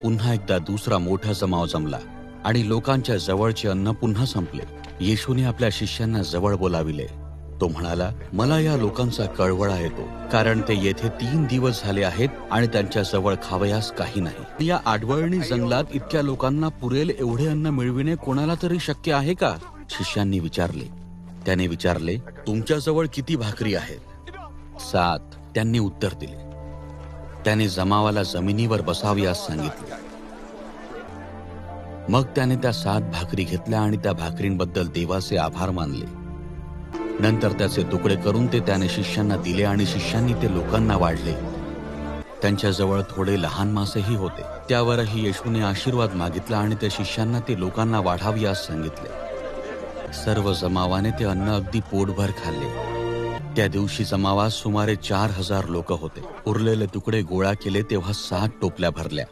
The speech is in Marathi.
पुन्हा एकदा दुसरा मोठा जमाव जमला आणि लोकांच्या जवळचे अन्न पुन्हा संपले. येशूने आपल्या शिष्यांना जवळ बोलाविले. तो म्हणाला, मला या लोकांचा कळवळा येतो, कारण ते येथे 3 दिवस झाले आहेत आणि त्यांच्या जवळ खावयास काही नाही. या आडवळणी जंगलात इतक्या लोकांना पुरेल एवढे अन्न मिळविणे कोणाला तरी शक्य आहे का? शिष्यांनी विचारले. त्याने विचारले, तुमच्याजवळ किती भाकरी आहेत? 7. त्यांनी उत्तर दिले. त्याने जमावाला जमिनीवर बसावयास सांगितले. मग त्याने त्या 7 भाकरी घेतल्या आणि त्या भाकरींबद्दल देवाचे आभार मानले. नंतर त्याचे तुकडे करून ते त्याने शिष्यांना दिले आणि शिष्यांनी ते लोकांना वाढले. त्यांच्याजवळ थोडे लहान मासेही होते. त्यावरही येशूने आशीर्वाद मागितला आणि त्या शिष्यांना ते लोकांना वाढावयास सांगितले. सर्व जमावाने ते अन्न अगदी पोटभर खाल्ले. त्या दिवशी जमावात सुमारे 4000 लोक होते. उरलेले तुकडे गोळा केले तेव्हा 7 टोपल्या भरल्या.